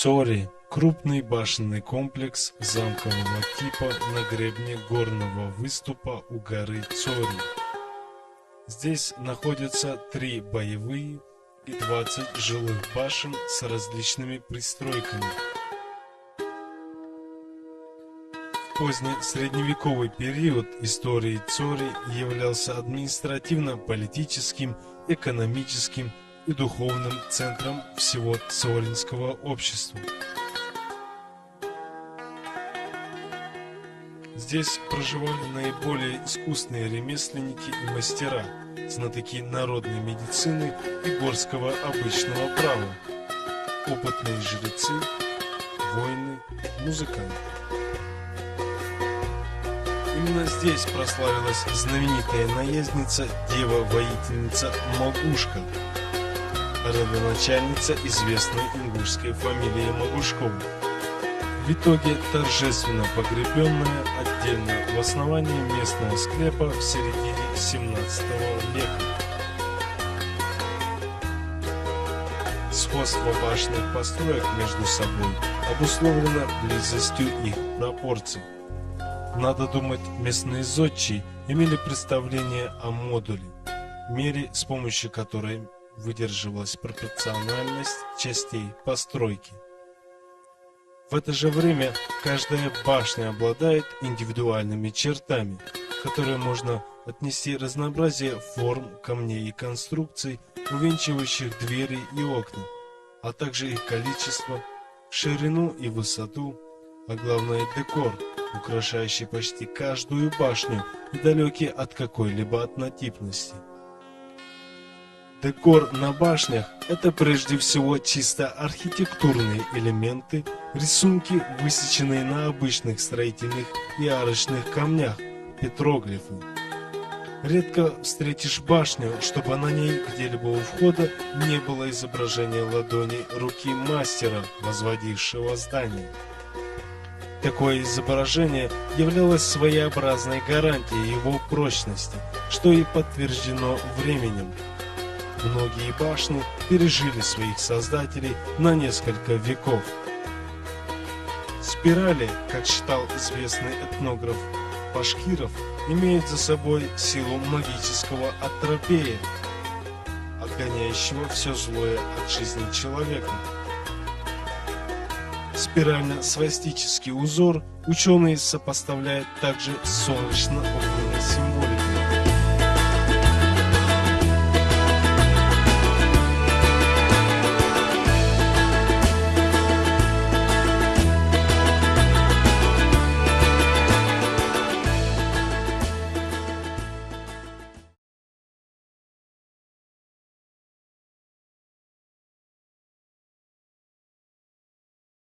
Цори – крупный башенный комплекс замкового типа на гребне горного выступа у горы Цори. Здесь находятся 3 боевые и 20 жилых башен с различными пристройками. В поздний средневековый период истории Цори являлся административно-политическим, экономическим и духовным центром всего цоринского общества. Здесь проживали наиболее искусные ремесленники и мастера, знатоки народной медицины и горского обычного права, опытные жрецы, воины, музыканты. Именно здесь прославилась знаменитая наездница, дева-воительница Могушка, родоначальница известной ингушской фамилии Могушков. В итоге торжественно погребенная отдельно в основании местного склепа в середине 17 века. Сходство башенных построек между собой обусловлено близостью их пропорций. Надо думать, местные зодчие имели представление о модуле, мере, с помощью которой выдерживалась пропорциональность частей постройки. В это же время каждая башня обладает индивидуальными чертами, которые можно отнести разнообразие форм, камней и конструкций, увенчивающих двери и окна, а также их количество, ширину и высоту, а главное декор, украшающий почти каждую башню и далекий от какой-либо однотипности. Декор на башнях – это прежде всего чисто архитектурные элементы, рисунки, высеченные на обычных строительных и арочных камнях, петроглифы. Редко встретишь башню, чтобы на ней где-либо у входа не было изображения ладони руки мастера, возводившего здание. Такое изображение являлось своеобразной гарантией его прочности, что и подтверждено временем. Многие башни пережили своих создателей на несколько веков. Спирали, как считал известный этнограф Башкиров, имеют за собой силу магического атропея, отгоняющего все злое от жизни человека. Спирально-свастический узор ученые сопоставляют также с солнечно-огненной символикой.